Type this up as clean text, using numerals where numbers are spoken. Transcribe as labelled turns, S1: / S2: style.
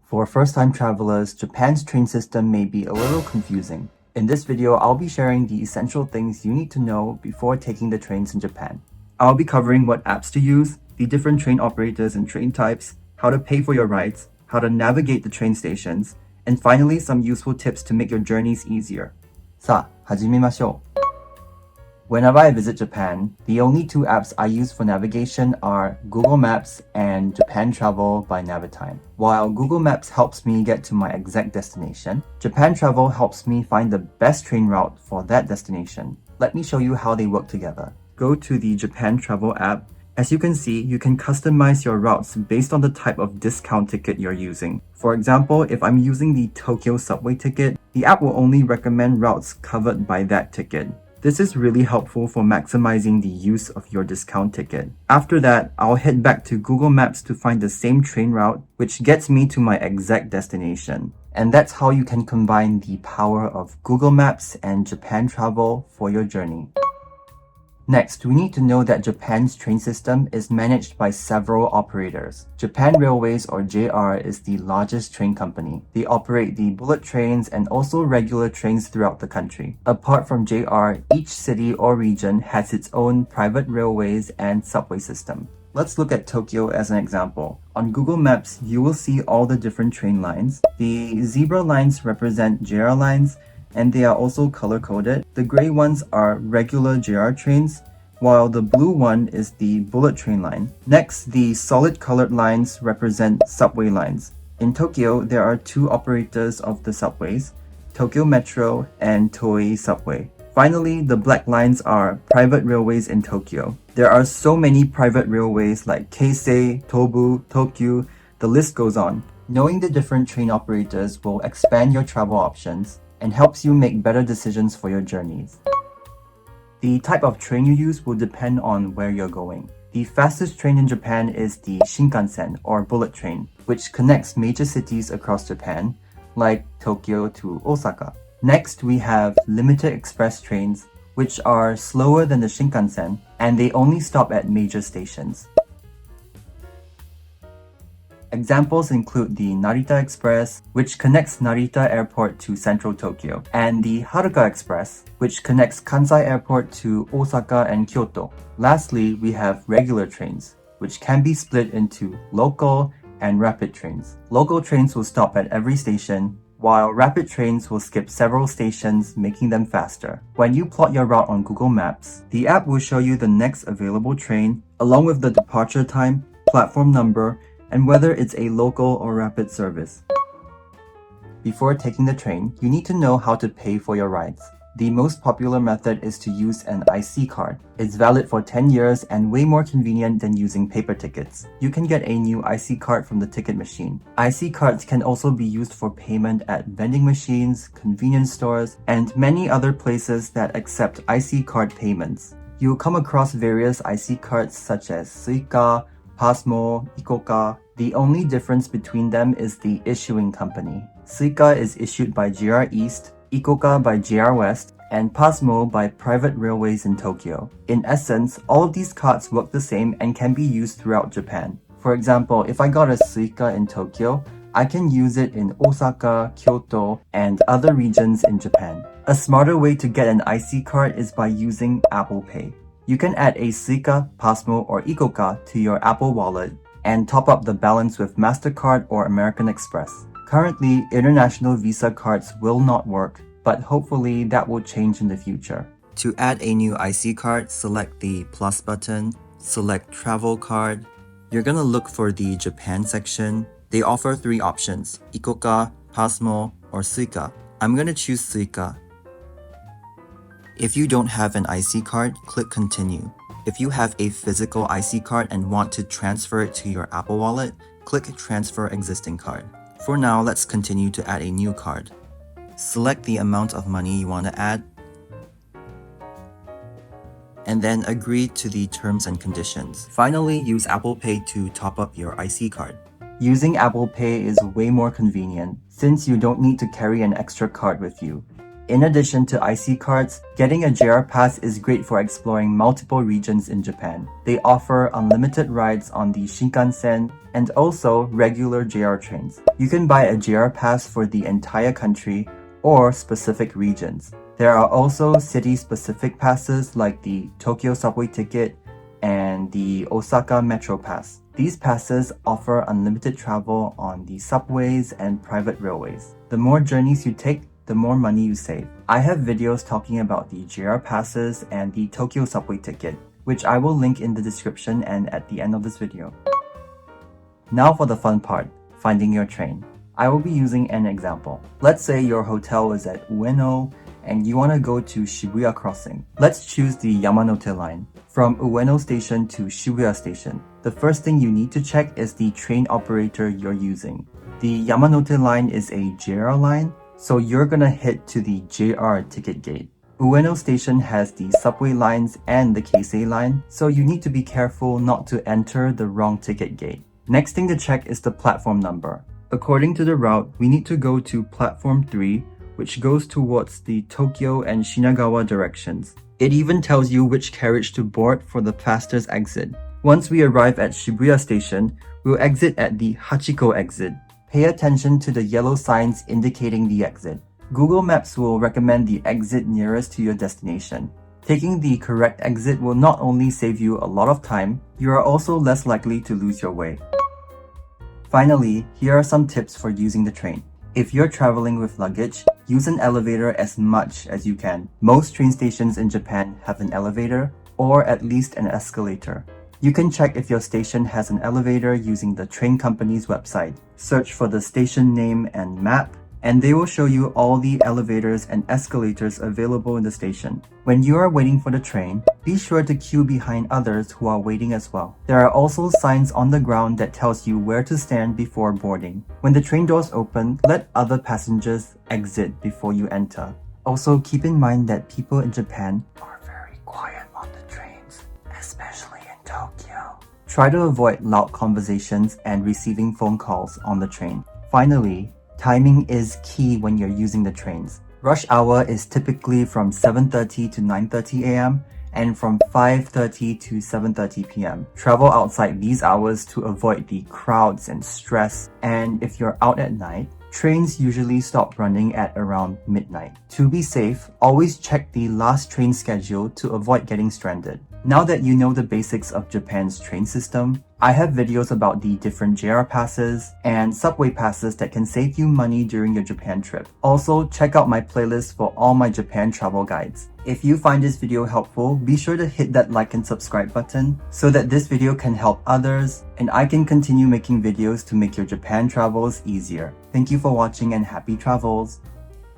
S1: For first-time travelers, Japan's train system may be a little confusing. In this video, I'll be sharing the essential things you need to know before taking the trains in Japan. I'll be covering what apps to use, the different train operators and train types, how to pay for your rides, how to navigate the train stations, and finally some useful tips to make your journeys easier. さあ、始めましょう。Whenever I visit Japan, the only two apps I use for navigation are Google Maps and Japan Travel by Navitime. While Google Maps helps me get to my exact destination, Japan Travel helps me find the best train route for that destination. Let me show you how they work together. Go to the Japan Travel app. As you can see, you can customize your routes based on the type of discount ticket you're using. For example, if I'm using the Tokyo subway ticket, the app will only recommend routes covered by that ticket. This is really helpful for maximizing the use of your discount ticket. After that, I'll head back to Google Maps to find the same train route, which gets me to my exact destination. And that's how you can combine the power of Google Maps and Japan Travel for your journey. Next, we need to know that Japan's train system is managed by several operators. Japan Railways, or JR, is the largest train company. They operate the bullet trains and also regular trains throughout the country. Apart from JR, each city or region has its own private railways and subway system. Let's look at Tokyo as an example. On Google Maps, you will see all the different train lines. The zebra lines represent JR lines, and they are also color-coded. The gray ones are regular JR trains, while the blue one is the bullet train line. Next, the solid colored lines represent subway lines. In Tokyo, there are two operators of the subways, Tokyo Metro and Toei Subway. Finally, the black lines are private railways in Tokyo. There are so many private railways like Keisei, Tobu, Tokyu, the list goes on. Knowing the different train operators will expand your travel options and helps you make better decisions for your journeys. The type of train you use will depend on where you're going. The fastest train in Japan is the Shinkansen, or bullet train, which connects major cities across Japan, like Tokyo to Osaka. Next, we have limited express trains, which are slower than the Shinkansen, and they only stop at major stations. Examples include the Narita Express, which connects Narita Airport to central Tokyo, and the Haruka Express, which connects Kansai Airport to Osaka and Kyoto. Lastly, we have regular trains, which can be split into local and rapid trains. Local trains will stop at every station, while rapid trains will skip several stations, making them faster. When you plot your route on Google Maps, the app will show you the next available train, along with the departure time, platform number, and whether it's a local or rapid service. Before taking the train, you need to know how to pay for your rides. The most popular method is to use an IC card. It's valid for 10 years and way more convenient than using paper tickets. You can get a new IC card from the ticket machine. IC cards can also be used for payment at vending machines, convenience stores, and many other places that accept IC card payments. You'll come across various IC cards such as Suica, Pasmo, Ikoka. The only difference between them is the issuing company. Suica is issued by JR East, Ikoka by JR West, and Pasmo by private railways in Tokyo. In essence, all of these cards work the same and can be used throughout Japan. For example, if I got a Suica in Tokyo, I can use it in Osaka, Kyoto, and other regions in Japan. A smarter way to get an IC card is by using Apple Pay. You can add a Suica, Pasmo, or Ikoka to your Apple Wallet and top up the balance with MasterCard or American Express. Currently, international Visa cards will not work, but hopefully that will change in the future. To add a new IC card, select the plus button, select Travel Card. You're gonna look for the Japan section. They offer three options, Ikoka, Pasmo, or Suica. I'm gonna choose Suica. If you don't have an IC card, click Continue. If you have a physical IC card and want to transfer it to your Apple Wallet, click Transfer Existing Card. For now, let's continue to add a new card. Select the amount of money you want to add, and then agree to the terms and conditions. Finally, use Apple Pay to top up your IC card. Using Apple Pay is way more convenient since you don't need to carry an extra card with you. In addition to IC cards, getting a JR Pass is great for exploring multiple regions in Japan. They offer unlimited rides on the Shinkansen and also regular JR trains. You can buy a JR Pass for the entire country or specific regions. There are also city-specific passes like the Tokyo subway ticket and the Osaka Metro Pass. These passes offer unlimited travel on the subways and private railways. The more journeys you take, the more money you save. I have videos talking about the JR passes and the Tokyo subway ticket, which I will link in the description and at the end of this video. Now for the fun part, finding your train. I will be using an example. Let's say your hotel is at Ueno and you want to go to Shibuya Crossing. Let's choose the Yamanote line. From Ueno Station to Shibuya Station, the first thing you need to check is the train operator you're using. The Yamanote line is a JR line, so you're gonna head to the JR ticket gate. Ueno Station has the subway lines and the Keisei line, so you need to be careful not to enter the wrong ticket gate. Next thing to check is the platform number. According to the route, we need to go to platform 3, which goes towards the Tokyo and Shinagawa directions. It even tells you which carriage to board for the fastest exit. Once we arrive at Shibuya Station, we'll exit at the Hachiko exit. Pay attention to the yellow signs indicating the exit. Google Maps will recommend the exit nearest to your destination. Taking the correct exit will not only save you a lot of time, you are also less likely to lose your way. Finally, here are some tips for using the train. If you're traveling with luggage, use an elevator as much as you can. Most train stations in Japan have an elevator, or at least an escalator. You can check if your station has an elevator using the train company's website. Search for the station name and map, and they will show you all the elevators and escalators available in the station. When you are waiting for the train, be sure to queue behind others who are waiting as well. There are also signs on the ground that tells you where to stand before boarding. When the train doors open, let other passengers exit before you enter. Also, keep in mind that people in Japan are very quiet on the trains, especially in Tokyo. Try to avoid loud conversations and receiving phone calls on the train. Finally, timing is key when you're using the trains. Rush hour is typically from 7:30 to 9:30 a.m. and from 5:30 to 7:30 p.m. Travel outside these hours to avoid the crowds and stress, and if you're out at night, trains usually stop running at around midnight. To be safe, always check the last train schedule to avoid getting stranded. Now that you know the basics of Japan's train system, I have videos about the different JR passes and subway passes that can save you money during your Japan trip. Also, check out my playlist for all my Japan travel guides. If you find this video helpful, be sure to hit that like and subscribe button so that this video can help others and I can continue making videos to make your Japan travels easier. Thank you for watching and happy travels!